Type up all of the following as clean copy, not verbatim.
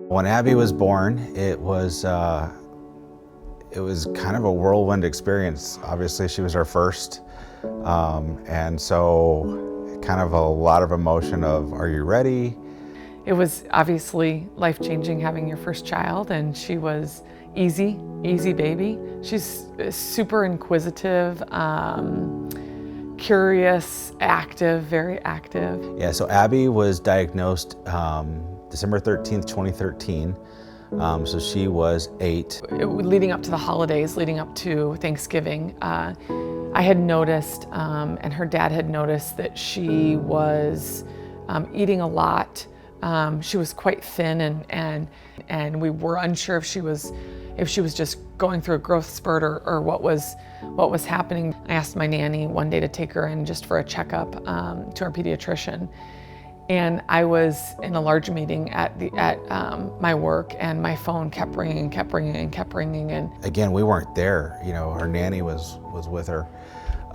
When Abby was born, it was kind of a whirlwind experience. Obviously, she was our first, and so kind of a lot of emotion of, are you ready? It was obviously life-changing having your first child, and she was easy baby. She's super inquisitive, curious, active, very active. Yeah, so Abby was diagnosed December 13th, 2013. So she was 8. Leading up to the holidays, leading up to Thanksgiving, I had noticed, and her dad had noticed, that she was eating a lot. She was quite thin, and we were unsure if she was just going through a growth spurt or what was happening. I asked my nanny one day to take her in just for a checkup to our pediatrician. And I was in a large meeting at my work, and my phone kept ringing. And again, we weren't there. You know, her nanny was with her,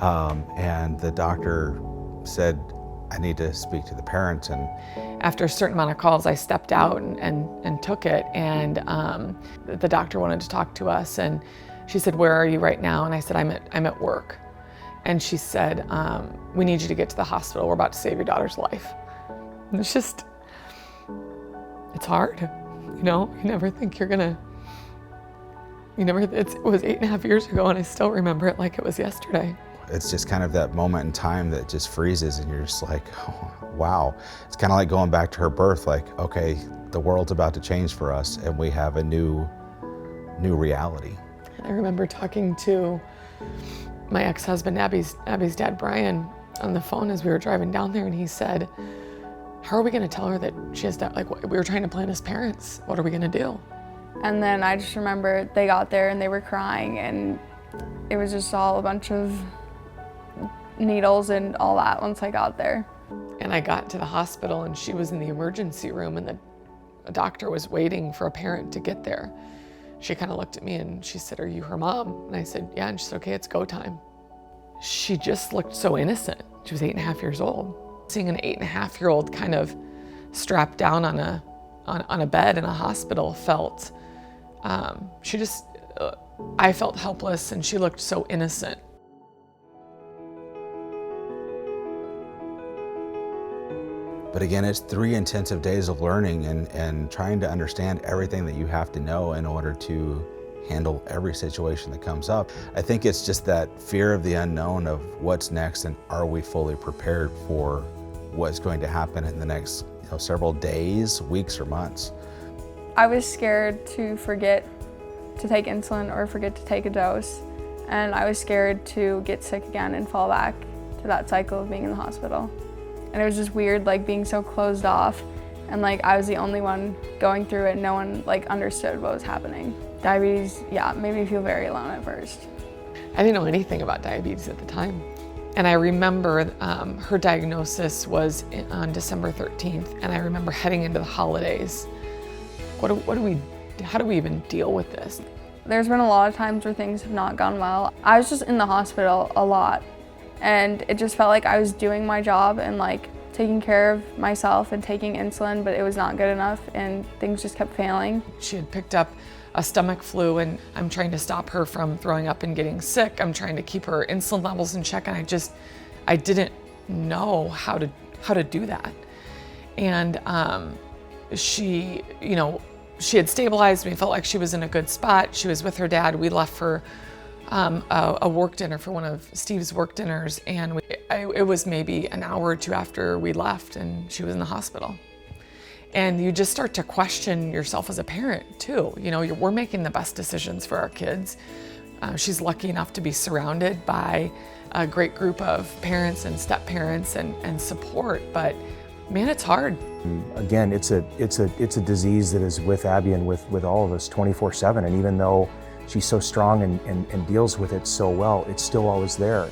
and the doctor said, I need to speak to the parents. And after a certain amount of calls, I stepped out and took it, and the doctor wanted to talk to us, and she said, where are you right now? And I said, I'm at work. And she said, we need you to get to the hospital. We're about to save your daughter's life. And it's hard, you know? You never think it was 8.5 years ago, and I still remember it like it was yesterday. It's just kind of that moment in time that just freezes, and you're just like, oh, wow. It's kind of like going back to her birth, like, okay, the world's about to change for us, and we have a new reality. I remember talking to my ex-husband, Abby's dad, Brian, on the phone as we were driving down there, and he said, how are we going to tell her that she has that? Like, we were trying to plan as parents. What are we going to do? And then I just remember they got there and they were crying, and it was just all a bunch of needles and all that once I got there. And I got to the hospital, and she was in the emergency room, and the doctor was waiting for a parent to get there. She kind of looked at me and she said, are you her mom? And I said, yeah. And she said, okay, it's go time. She just looked so innocent. She was 8.5 years old. Seeing an 8.5-year-old kind of strapped down on a bed in a hospital felt, I felt helpless, and she looked so innocent. But again, it's 3 intensive days of learning and trying to understand everything that you have to know in order to handle every situation that comes up. I think it's just that fear of the unknown of what's next, and are we fully prepared for what's going to happen in the next several days, weeks, or months. I was scared to forget to take insulin or forget to take a dose, and I was scared to get sick again and fall back to that cycle of being in the hospital. And it was just weird, like, being so closed off, and like I was the only one going through it. No one like understood what was happening. Diabetes, yeah, made me feel very alone at first. I didn't know anything about diabetes at the time. And I remember her diagnosis was on December 13th, and I remember heading into the holidays. How do we even deal with this? There's been a lot of times where things have not gone well. I was just in the hospital a lot, and it just felt like I was doing my job and like taking care of myself and taking insulin, but it was not good enough, and things just kept failing. She had picked up a stomach flu, and I'm trying to stop her from throwing up and getting sick. I'm trying to keep her insulin levels in check, and I didn't know how to do that. And she had stabilized me, felt like she was in a good spot. She was with her dad. We left for a work dinner, for one of Steve's work dinners, and it was maybe an hour or two after we left, and she was in the hospital. And you just start to question yourself as a parent too. We're making the best decisions for our kids. She's lucky enough to be surrounded by a great group of parents and step-parents and support, but man, it's hard. Again, it's a disease that is with Abby and with all of us 24/7, and even though she's so strong and deals with it so well, it's still always there.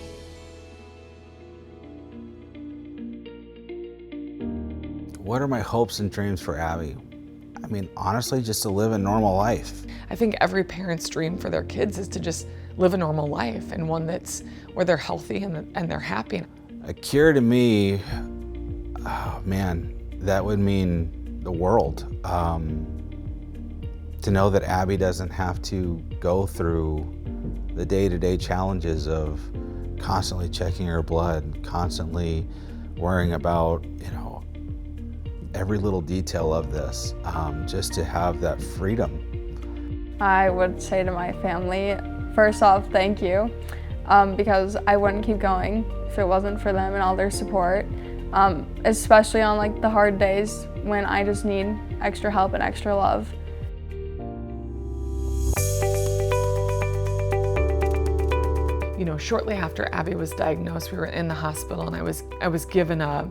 What are my hopes and dreams for Abby? I mean, honestly, just to live a normal life. I think every parent's dream for their kids is to just live a normal life, and one where they're healthy and they're happy. A cure to me, oh man, that would mean the world. To know that Abby doesn't have to go through the day-to-day challenges of constantly checking her blood, constantly worrying about, every little detail of this, just to have that freedom. I would say to my family, first off, thank you, because I wouldn't keep going if it wasn't for them and all their support, especially on like the hard days when I just need extra help and extra love. Shortly after Abby was diagnosed, we were in the hospital, and I was given a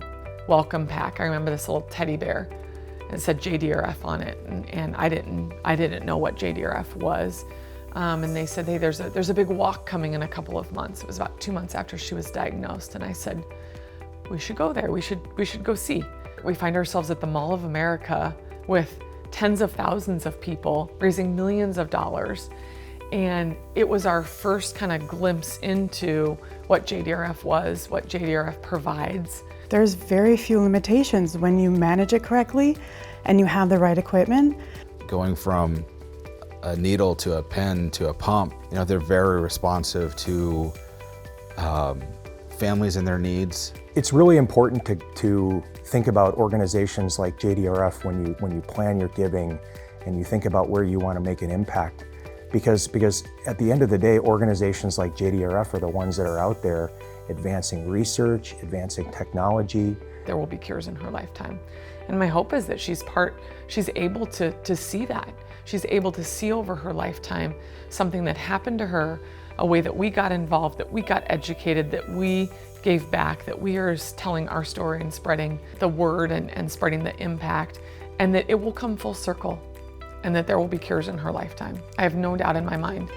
welcome pack. I remember this little teddy bear. It said JDRF on it, and I didn't know what JDRF was. And they said, hey, there's a big walk coming in a couple of months. It was about 2 months after she was diagnosed, and I said, we should go there. We should go see. We find ourselves at the Mall of America with tens of thousands of people raising millions of dollars. And it was our first kind of glimpse into what JDRF was, what JDRF provides. There's very few limitations when you manage it correctly and you have the right equipment. Going from a needle to a pen to a pump, they're very responsive to families and their needs. It's really important to think about organizations like JDRF when you plan your giving and you think about where you want to make an impact. Because at the end of the day, organizations like JDRF are the ones that are out there advancing research, advancing technology. There will be cures in her lifetime. And my hope is that she's able to see that. She's able to see over her lifetime something that happened to her, a way that we got involved, that we got educated, that we gave back, that we are telling our story and spreading the word and spreading the impact, and that it will come full circle, and that there will be cures in her lifetime. I have no doubt in my mind.